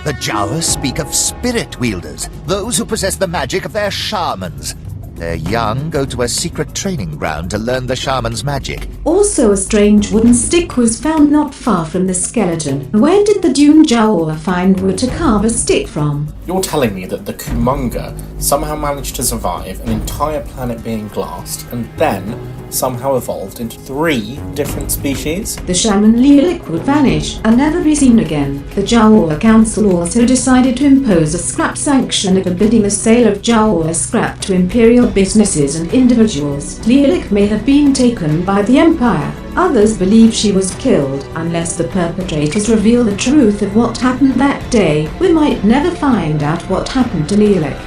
The Jawas speak of spirit wielders, those who possess the magic of their shamans. Their young go to a secret training ground to learn the shaman's magic. Also, a strange wooden stick was found not far from the skeleton. Where did the Dune Jawa find wood to carve a stick from? You're telling me that the Kumunga somehow managed to survive an entire planet being glassed and then somehow evolved into 3 different species? The shaman Lilac would vanish and never be seen again. The Jawa Council also decided to impose a scrap sanction forbidding the sale of Jawa scrap to imperial businesses and individuals. Lilac may have been taken by the Empire. Others believe she was killed. Unless the perpetrators reveal the truth of what happened that day, we might never find out what happened to Lilac.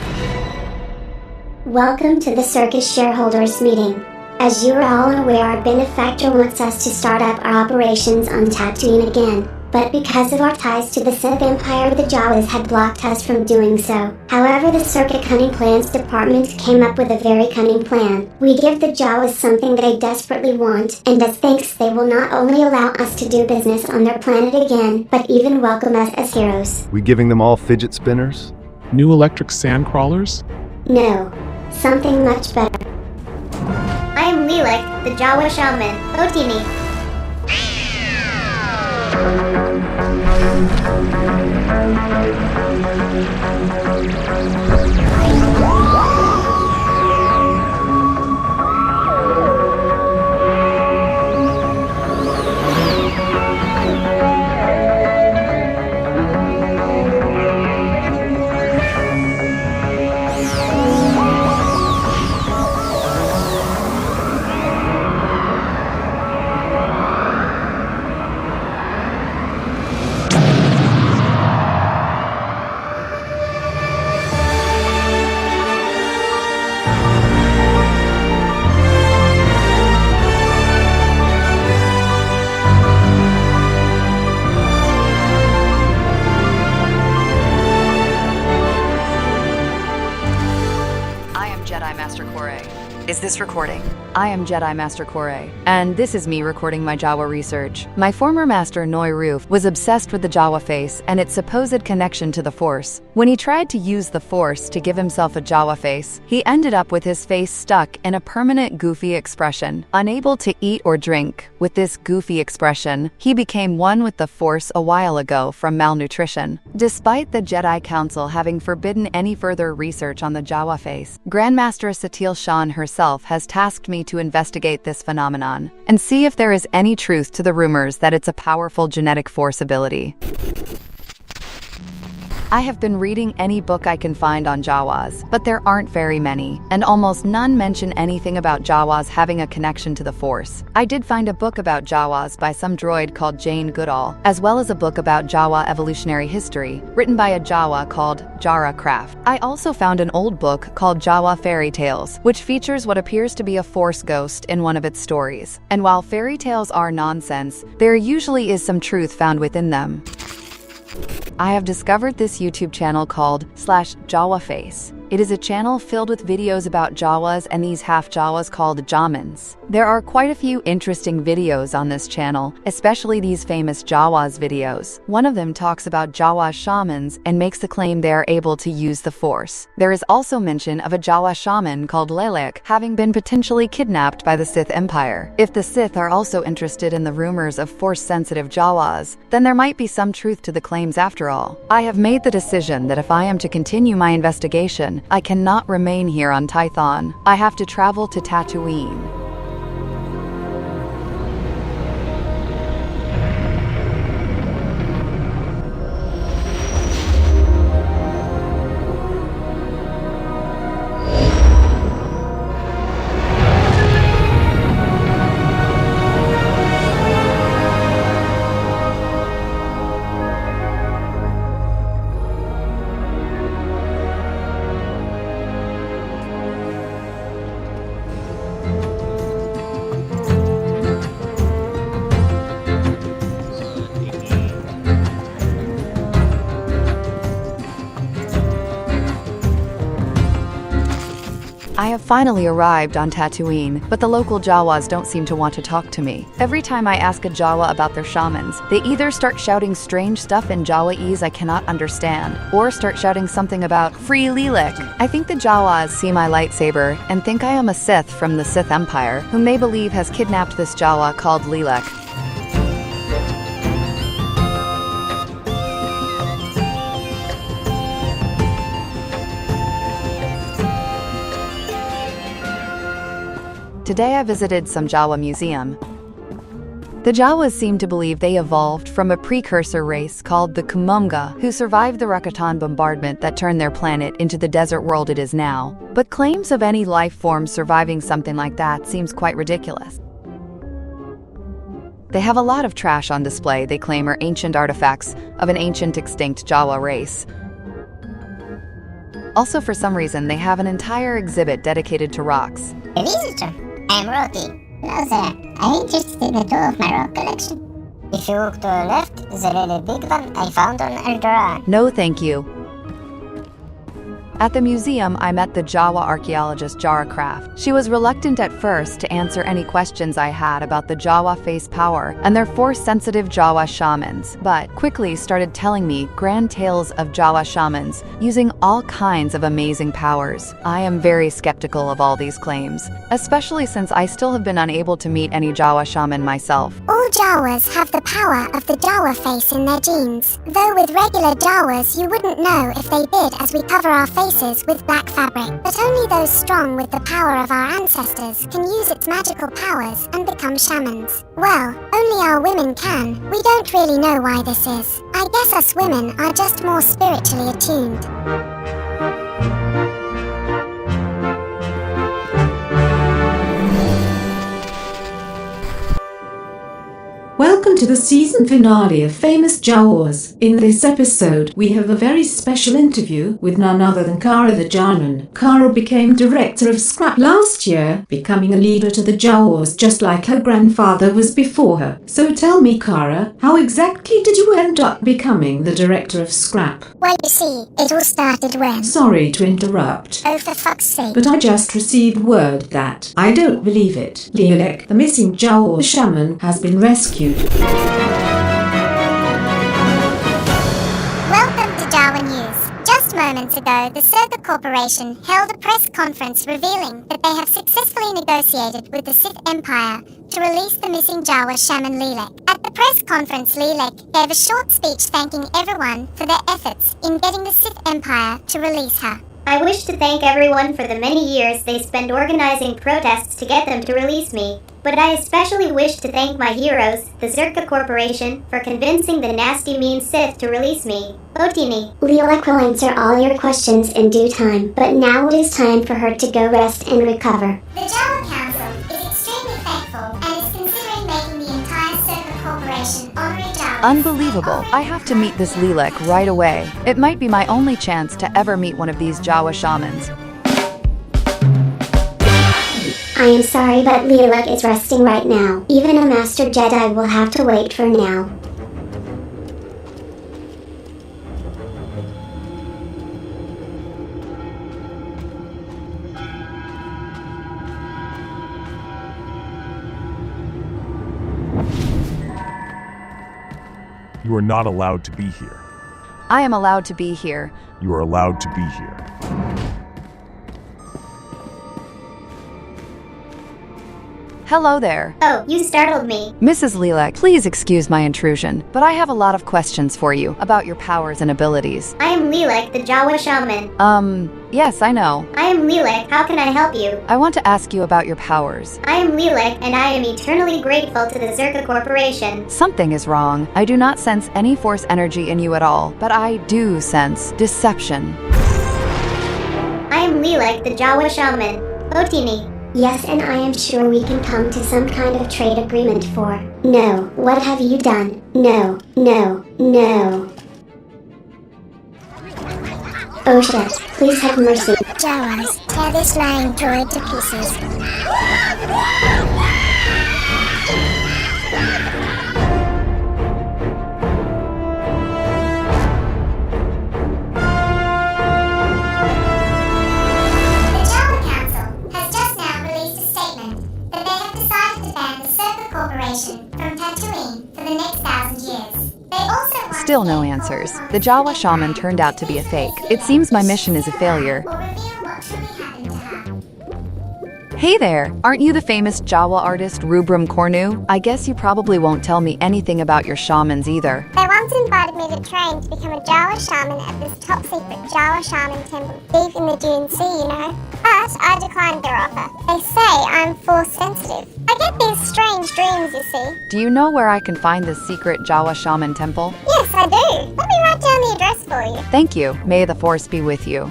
Welcome to the Circus shareholders meeting. As you are all aware, our benefactor wants us to start up our operations on Tatooine again, but because of our ties to the Sith Empire, the Jawas had blocked us from doing so. However, the Circuit Cunning Plans Department came up with a very cunning plan. We give the Jawas something they desperately want, and as thanks they will not only allow us to do business on their planet again, but even welcome us as heroes. We giving them all fidget spinners? New electric sand crawlers? No, something much better. I am Lilac, the Jawa shaman. Otini. Is this recording? I am Jedi Master Kore, and this is me recording my Jawa research. My former master, Noi Roof, was obsessed with the Jawa face and its supposed connection to the Force. When he tried to use the Force to give himself a Jawa face, he ended up with his face stuck in a permanent goofy expression. Unable to eat or drink, with this goofy expression, he became one with the Force a while ago from malnutrition. Despite the Jedi Council having forbidden any further research on the Jawa face, Grandmaster Satil Shan herself has tasked me to investigate this phenomenon and see if there is any truth to the rumors that it's a powerful genetic force ability. I have been reading any book I can find on Jawas, but there aren't very many, and almost none mention anything about Jawas having a connection to the Force. I did find a book about Jawas by some droid called Jane Goodall, as well as a book about Jawa evolutionary history, written by a Jawa called Jara Craft. I also found an old book called Jawa Fairy Tales, which features what appears to be a Force ghost in one of its stories. And while fairy tales are nonsense, there usually is some truth found within them. I have discovered this YouTube channel called /JawaFace. It is a channel filled with videos about Jawas and these half Jawas called Jamans. There are quite a few interesting videos on this channel, especially these famous Jawas videos. One of them talks about Jawa shamans and makes the claim they are able to use the Force. There is also mention of a Jawa shaman called Lelek having been potentially kidnapped by the Sith Empire. If the Sith are also interested in the rumors of Force-sensitive Jawas, then there might be some truth to the claims after all. I have made the decision that if I am to continue my investigation, I cannot remain here on Tython. I have to travel to Tatooine. I have finally arrived on Tatooine, but the local Jawas don't seem to want to talk to me. Every time I ask a Jawa about their shamans, they either start shouting strange stuff in Jawaese I cannot understand, or start shouting something about free Lilac. I think the Jawas see my lightsaber and think I am a Sith from the Sith Empire, whom they believe has kidnapped this Jawa called Lilac. Today I visited some Jawa museum. The Jawas seem to believe they evolved from a precursor race called the Kumonga, who survived the Rakatan bombardment that turned their planet into the desert world it is now. But claims of any life form surviving something like that seems quite ridiculous. They have a lot of trash on display they claim are ancient artifacts of an ancient extinct Jawa race. Also, for some reason, they have an entire exhibit dedicated to rocks. A visitor. I'm Rocky. Hello there. I'm interested in a tour of my rock collection. If you look to the left, the really big one I found on Alderaan. No, thank you. At the museum, I met the Jawa archaeologist Jara Kraft. She was reluctant at first to answer any questions I had about the Jawa face power and their Force-sensitive Jawa shamans, but quickly started telling me grand tales of Jawa shamans using all kinds of amazing powers. I am very skeptical of all these claims, especially since I still have been unable to meet any Jawa shaman myself. All Jawas have the power of the Jawa face in their genes, though with regular Jawas you wouldn't know if they did, as we cover our faces with black fabric. But only those strong with the power of our ancestors can use its magical powers and become shamans. Well, only our women can. We don't really know why this is. I guess us women are just more spiritually attuned. Welcome to the season finale of Famous Jawas. In this episode, we have a very special interview with none other than Kara the Janan. Kara became director of Scrap last year, becoming a leader to the Jawas just like her grandfather was before her. So tell me, Kara, how exactly did you end up becoming the director of Scrap? Well, you see, it all started when... Sorry to interrupt. Oh, for fuck's sake. But I just received word that, I don't believe it, Lilac, the missing Jawa shaman, has been rescued. Welcome to Jawa News. Just moments ago, the Circa Corporation held a press conference revealing that they have successfully negotiated with the Sith Empire to release the missing Jawa shaman Lilac. At the press conference, Lilac gave a short speech thanking everyone for their efforts in getting the Sith Empire to release her. I wish to thank everyone for the many years they spent organizing protests to get them to release me. But I especially wish to thank my heroes, the Zerka Corporation, for convincing the nasty mean Sith to release me. Otini. Lilac will answer all your questions in due time, but now it is time for her to go rest and recover. The Jawa Council is extremely thankful and is considering making the entire Circa Corporation honorary Jawas. Unbelievable. I have to meet this Lilac right away. It might be my only chance to ever meet one of these Jawa shamans. I am sorry, but Lilac is resting right now. Even a Master Jedi will have to wait for now. You are not allowed to be here. I am allowed to be here. You are allowed to be here. Hello there. Oh, you startled me. Mrs. Lilac, please excuse my intrusion, but I have a lot of questions for you about your powers and abilities. I am Lilac, the Jawa shaman. Yes, I know. I am Lilac, how can I help you? I want to ask you about your powers. I am Lilac, and I am eternally grateful to the Zerka Corporation. Something is wrong. I do not sense any force energy in you at all, but I do sense deception. I am Lilac, the Jawa shaman. Otini. Yes, and I am sure we can come to some kind of trade agreement for... No, what have you done? No, no, no. Oh shit, please have mercy. Jawas, tear this lying droid to pieces. Still no answers. The Jawa shaman turned out to be a fake. It seems my mission is a failure. Hey there! Aren't you the famous Jawa artist Rubrum Cornu? I guess you probably won't tell me anything about your shamans either. They once invited me to train to become a Jawa shaman at this top-secret Jawa shaman temple, deep in the Dune Sea, you know. But I declined their offer. They say I'm force-sensitive. I get these strange dreams, you see. Do you know where I can find this secret Jawa shaman temple? Yes, I do. Let me write down the address for you. Thank you. May the force be with you.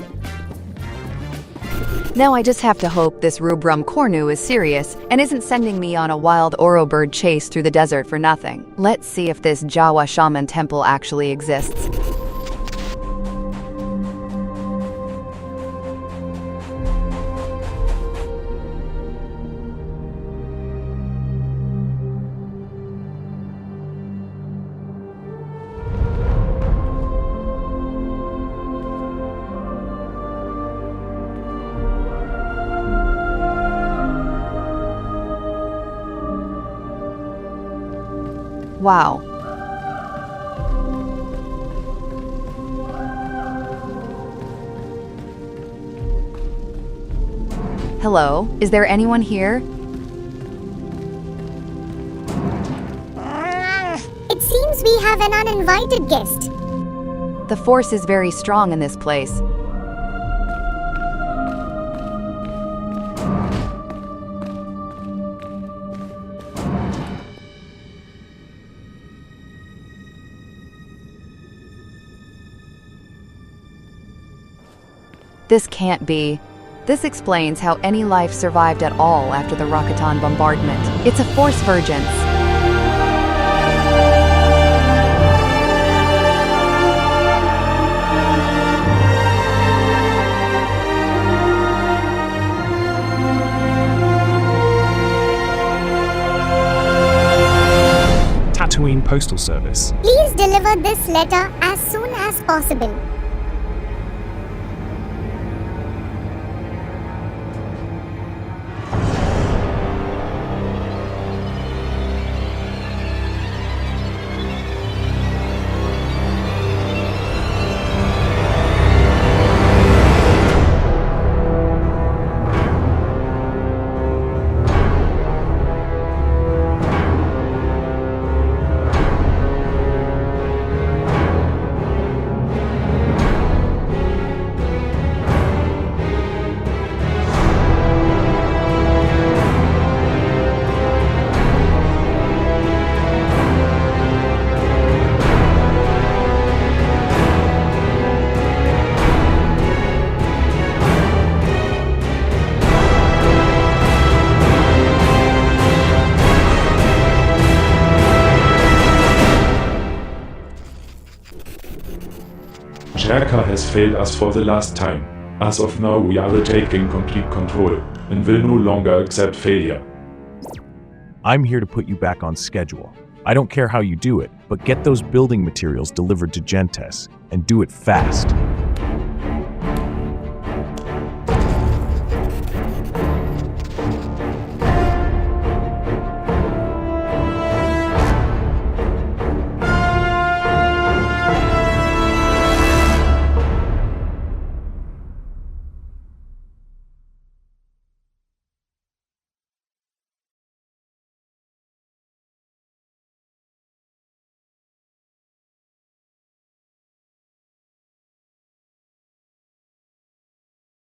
Now I just have to hope this Rubrum Cornu is serious and isn't sending me on a wild Oro bird chase through the desert for nothing. Let's see if this Jawa shaman temple actually exists. Wow. Hello, is there anyone here? It seems we have an uninvited guest. The force is very strong in this place. This can't be. This explains how any life survived at all after the Rakatan bombardment. It's a force vergence. Tatooine Postal Service. Please deliver this letter as soon as possible. Jerka has failed us for the last time. As of now, we are taking complete control and will no longer accept failure. I'm here to put you back on schedule. I don't care how you do it, but get those building materials delivered to Gentes, and do it fast.